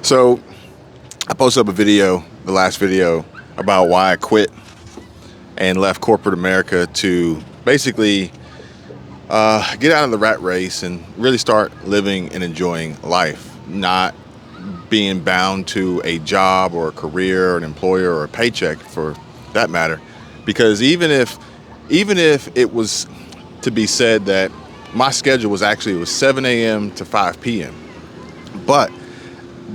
So I posted up a video, the last video, about why I quit and left corporate America to basically get out of the rat race and really start living and enjoying life, not being bound to a job or a career or an employer or a paycheck for that matter. Because even if it was to be said that my schedule was 7 a.m. to 5 p.m. But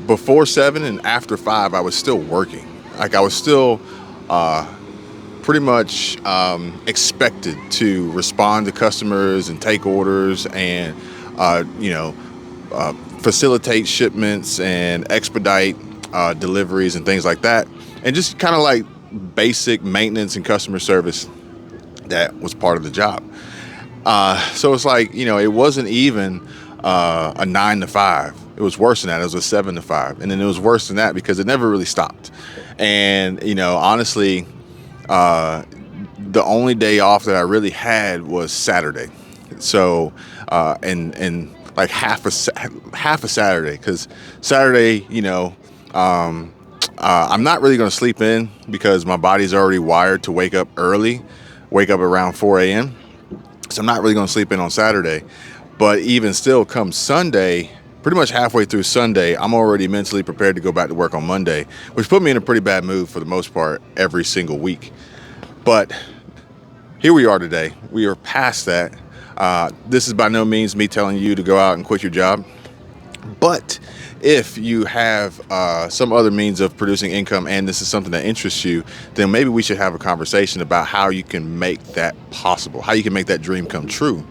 before 7 and after 5, I was still working. Like I was still pretty much expected to respond to customers and take orders and, facilitate shipments and expedite deliveries and things like that. And just kind of like basic maintenance and customer service that was part of the job. So it's like, it wasn't even a 9 to 5. It was worse than that. It was a 7 to 5. And then it was worse than that because it never really stopped. And, honestly, the only day off that I really had was Saturday. So, and like half a Saturday, because Saturday, I'm not really going to sleep in because my body's already wired to wake up around 4 a.m. So I'm not really going to sleep in on Saturday. But even still, come Sunday, pretty much halfway through Sunday, I'm already mentally prepared to go back to work on Monday, which put me in a pretty bad mood for the most part every single week. But here we are today. We are past that. This is by no means me telling you to go out and quit your job. But if you have some other means of producing income and this is something that interests you, then maybe we should have a conversation about how you can make that possible, how you can make that dream come true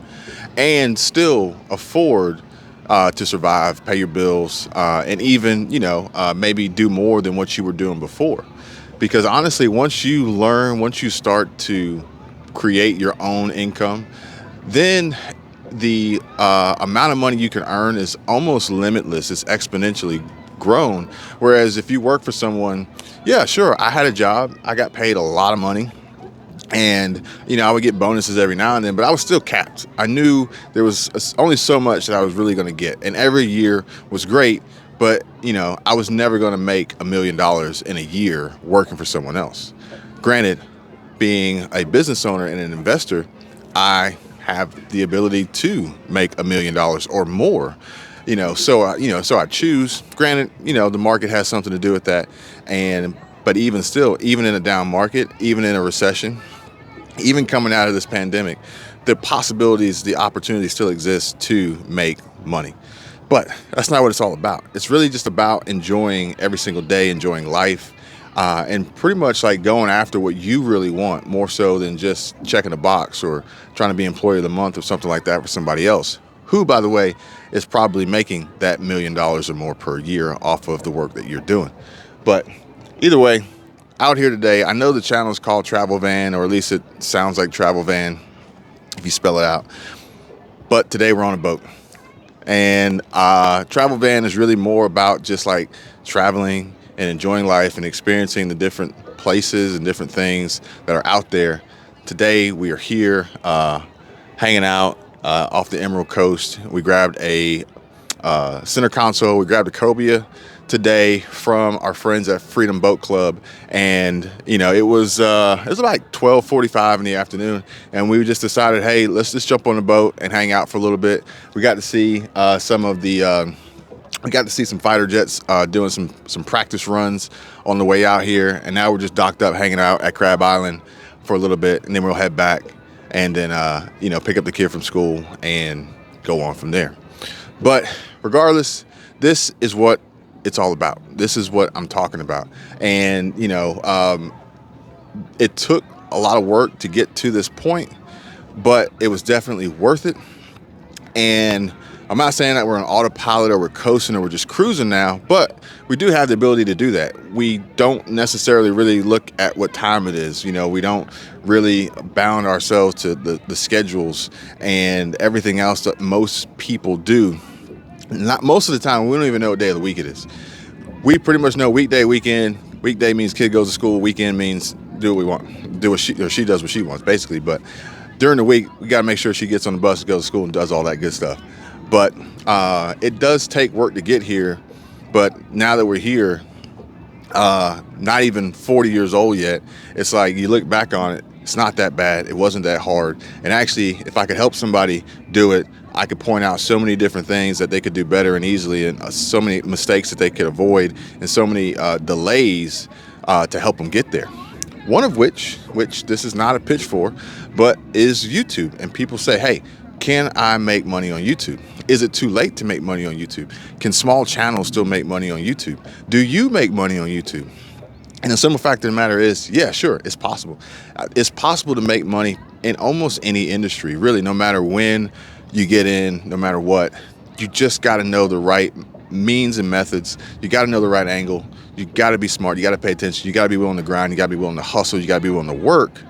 and still afford to survive, pay your bills, and even, maybe do more than what you were doing before. Because honestly, once you start to create your own income, then the amount of money you can earn is almost limitless. It's exponentially grown. Whereas if you work for someone, yeah, sure, I had a job. I got paid a lot of money. And, I would get bonuses every now and then, but I was still capped. I knew there was only so much that I was really going to get. And every year was great, but, I was never going to make $1 million in a year working for someone else. Granted, being a business owner and an investor, I have the ability to make $1 million or more. So I choose. Granted, the market has something to do with that. But even still, even in a down market, even in a recession, even coming out of this pandemic, the possibilities, the opportunity still exists to make money. But that's not what it's all about. It's really just about enjoying every single day, enjoying life, and pretty much like going after what you really want, more so than just checking a box or trying to be employee of the month or something like that for somebody else, who, by the way, is probably making that $1 million or more per year off of the work that you're doing. But either way, out here today, I know the channel is called Travel Van, or at least it sounds like Travel Van if you spell it out. But today we're on a boat. And Travel Van is really more about just like traveling and enjoying life and experiencing the different places and different things that are out there. Today we are here hanging out off the Emerald Coast. We grabbed a center console. We grabbed a Cobia today from our friends at Freedom Boat Club, and it was like 12:45 in the afternoon, and we just decided, hey, let's just jump on the boat and hang out for a little bit. We got to see some fighter jets doing some practice runs on the way out here, and now we're just docked up hanging out at Crab Island for a little bit, and then we'll head back and then pick up the kid from school and go on from there. But regardless, this is what it's all about. This is what I'm talking about. And, it took a lot of work to get to this point, but it was definitely worth it. And I'm not saying that we're on autopilot or we're coasting or we're just cruising now, but we do have the ability to do that. We don't necessarily really look at what time it is. We don't really bound ourselves to the schedules and everything else that most people do. Not most of the time, we don't even know what day of the week it is. We pretty much know weekday, weekend. Weekday means kid goes to school. Weekend means do what we want. Do what she does what she wants, basically. But during the week, we got to make sure she gets on the bus, goes to school, and does all that good stuff. But it does take work to get here. But now that we're here, not even 40 years old yet, it's like you look back on it, it's not that bad. It wasn't that hard. And actually, if I could help somebody do it, I could point out so many different things that they could do better and easily, and so many mistakes that they could avoid, and so many delays to help them get there. One of which this is not a pitch for, but is YouTube. And people say, hey, can I make money on YouTube? Is it too late to make money on YouTube? Can small channels still make money on YouTube? Do you make money on YouTube? And the simple fact of the matter is, yeah, sure, it's possible. It's possible to make money in almost any industry, really, no matter when you get in, no matter what. You just got to know the right means and methods. You got to know the right angle. You got to be smart. You got to pay attention. You got to be willing to grind. You got to be willing to hustle. You got to be willing to work.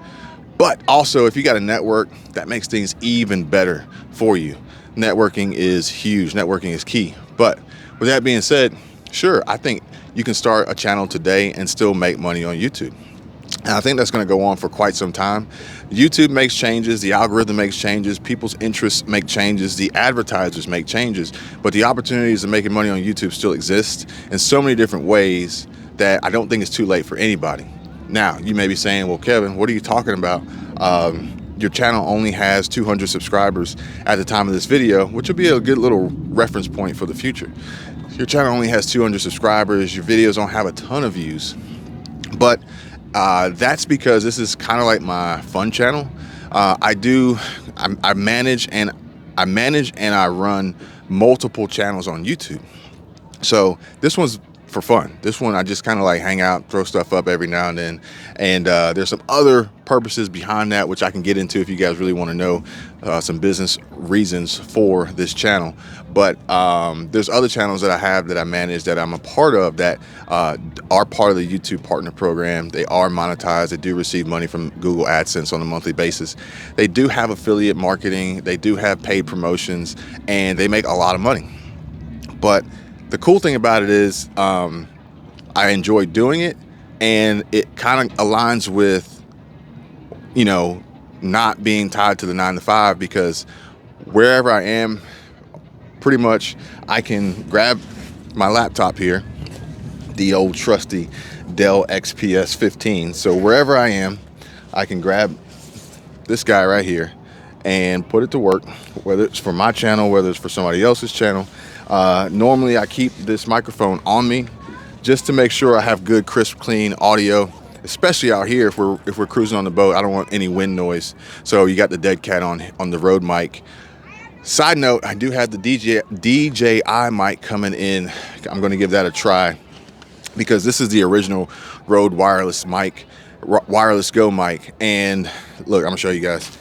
But also, if you got a network, that makes things even better for you. Networking is huge. Networking is key. But with that being said, sure, I think you can start a channel today and still make money on YouTube. And I think that's going to go on for quite some time. YouTube makes changes, the algorithm makes changes, people's interests make changes, the advertisers make changes, but the opportunities of making money on YouTube still exist in so many different ways that I don't think it's too late for anybody. Now, you may be saying, well, Kevin, what are you talking about? Your channel only has 200 subscribers at the time of this video, which will be a good little reference point for the future. Your channel only has 200 subscribers, your videos don't have a ton of views, but that's because this is kind of like my fun channel. I manage and I run multiple channels on YouTube. So this one's for fun. This one I just kind of like hang out, throw stuff up every now and then. And there's some other purposes behind that, which I can get into if you guys really want to know some business reasons for this channel. But there's other channels that I have that I manage that I'm a part of that are part of the YouTube Partner Program. They are monetized. They do receive money from Google AdSense on a monthly basis. They do have affiliate marketing. They do have paid promotions, and they make a lot of money. But the cool thing about it is I enjoy doing it, and it kind of aligns with, you know, not being tied to the 9-to-5, because wherever I am, pretty much I can grab my laptop here, the old trusty Dell XPS 15. So wherever I am, I can grab this guy right here and put it to work, whether it's for my channel, whether it's for somebody else's channel. Normally I keep this microphone on me just to make sure I have good, crisp, clean audio, especially out here if we're cruising on the boat. I don't want any wind noise. So you got the dead cat on the Rode mic. Side note, I do have the DJI mic coming in. I'm going to give that a try because this is the original Rode wireless mic, wireless Go mic. And look, I'm gonna show you guys.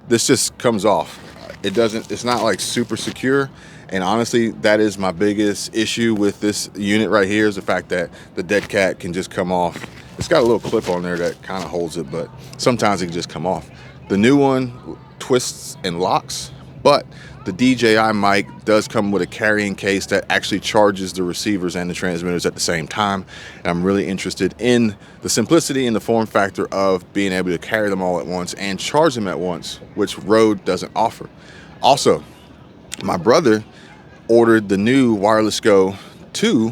This just comes off. It's not like super secure. And honestly, that is my biggest issue with this unit right here, is the fact that the dead cat can just come off. It's got a little clip on there that kind of holds it, but sometimes it can just come off. The new one twists and locks, but the DJI mic does come with a carrying case that actually charges the receivers and the transmitters at the same time. And I'm really interested in the simplicity and the form factor of being able to carry them all at once and charge them at once, which Rode doesn't offer. Also, my brother ordered the new Wireless Go 2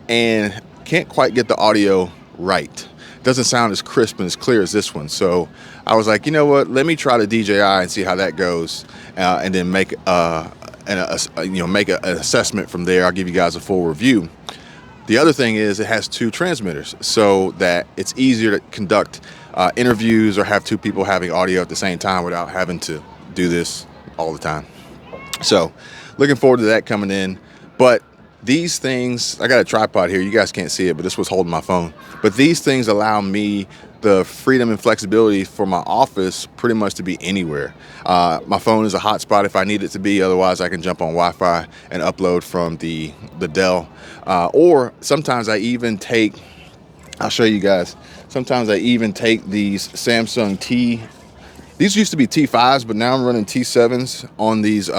and can't quite get the audio right. Doesn't sound as crisp and as clear as this one. So I was like, you know what? Let me try the DJI and see how that goes, and then make an assessment from there. I'll give you guys a full review. The other thing is it has 2 transmitters, so that it's easier to conduct interviews or have 2 people having audio at the same time without having to do this all the time. So looking forward to that coming in. But these things, I got a tripod here, you guys can't see it, but this was holding my phone. But these things allow me the freedom and flexibility for my office pretty much to be anywhere. My phone is a hotspot if I need it to be, otherwise I can jump on Wi-Fi and upload from the Dell. Or sometimes I even take, I'll show you guys, sometimes I even take these Samsung these used to be T5s, but now I'm running T7s on these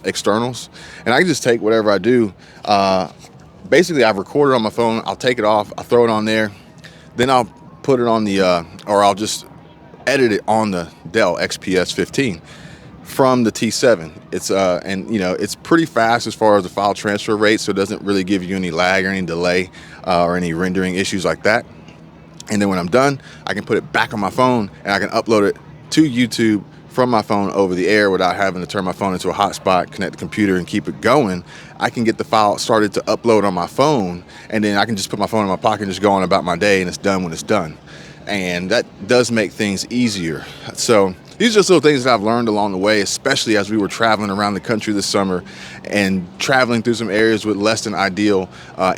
externals, and I can just take whatever I do. Basically, I've recorded on my phone, I'll take it off, I'll throw it on there, then I'll put it on the, or I'll just edit it on the Dell XPS 15. from the T7. It's and it's pretty fast as far as the file transfer rate, so it doesn't really give you any lag or any delay or any rendering issues like that. And then when I'm done, I can put it back on my phone and I can upload it to YouTube from my phone over the air without having to turn my phone into a hotspot, connect the computer, and keep it going. I can get the file started to upload on my phone, and then I can just put my phone in my pocket and just go on about my day, and it's done when it's done. And that does make things easier. So these are just little things that I've learned along the way, especially as we were traveling around the country this summer and traveling through some areas with less than ideal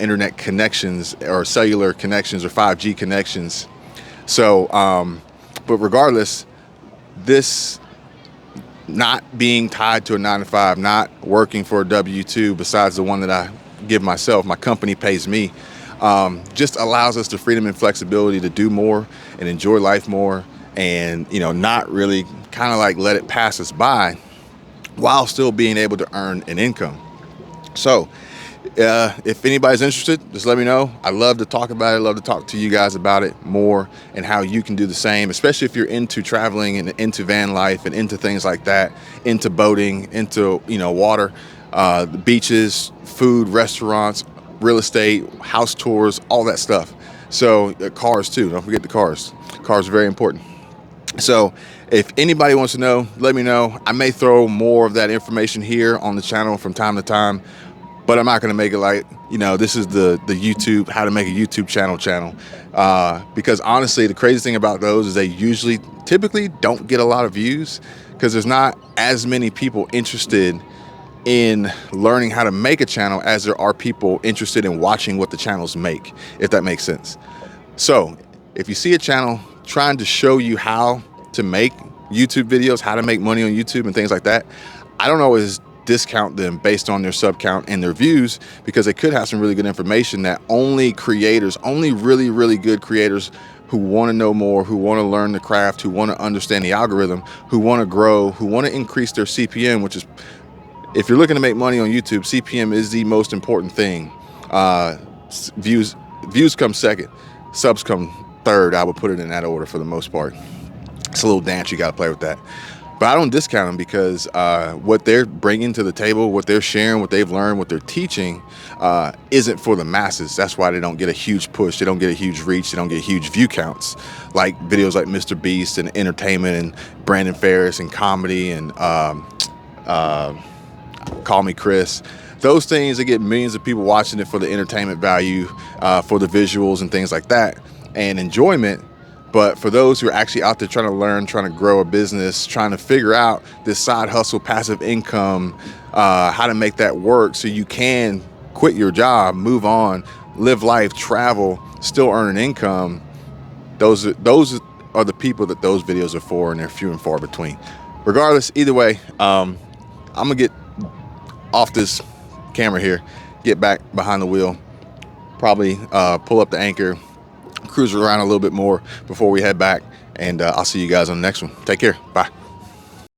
internet connections or cellular connections or 5G connections. So, but regardless, this not being tied to a 9-to-5, not working for a W-2 besides the one that I give myself, my company pays me, just allows us the freedom and flexibility to do more and enjoy life more, and not really kind of like let it pass us by while still being able to earn an income. So if anybody's interested, just let me know. I love to talk about it. I love to talk to you guys about it more and how you can do the same, especially if you're into traveling and into van life and into things like that, into boating, into water, the beaches, food, restaurants, real estate, house tours, all that stuff. So cars too, don't forget the cars. Cars are very important. So if anybody wants to know, let me know. I may throw more of that information here on the channel from time to time, but I'm not going to make it like, this is the YouTube, how to make a YouTube channel, because honestly, the crazy thing about those is they typically don't get a lot of views because there's not as many people interested in learning how to make a channel as there are people interested in watching what the channels make, if that makes sense. So if you see a channel trying to show you how to make YouTube videos, how to make money on YouTube and things like that, I don't always discount them based on their sub count and their views, because they could have some really good information that only really, really good creators who want to know more, who want to learn the craft, who want to understand the algorithm, who want to grow, who want to increase their CPM, which is, if you're looking to make money on YouTube, CPM is the most important thing. Views come second, subs come third. I would put it in that order for the most part. It's a little dance, you got to play with that. But I don't discount them because what they're bringing to the table, what they're sharing, what they've learned, what they're teaching isn't for the masses. That's why they don't get a huge push. They don't get a huge reach. They don't get huge view counts like videos like Mr. Beast and entertainment and Brandon Ferris and comedy and Call Me Chris. Those things, they get millions of people watching it for the entertainment value, for the visuals and things like that, and enjoyment. But for those who are actually out there trying to learn, trying to grow a business, trying to figure out this side hustle, passive income, how to make that work so you can quit your job, move on, live life, travel, still earn an income, those are the people that those videos are for, and they're few and far between. Regardless, either way, I'm gonna get off this camera here, get back behind the wheel, probably pull up the anchor, cruise around a little bit more before we head back, and I'll see you guys on the next one. Take care. Bye.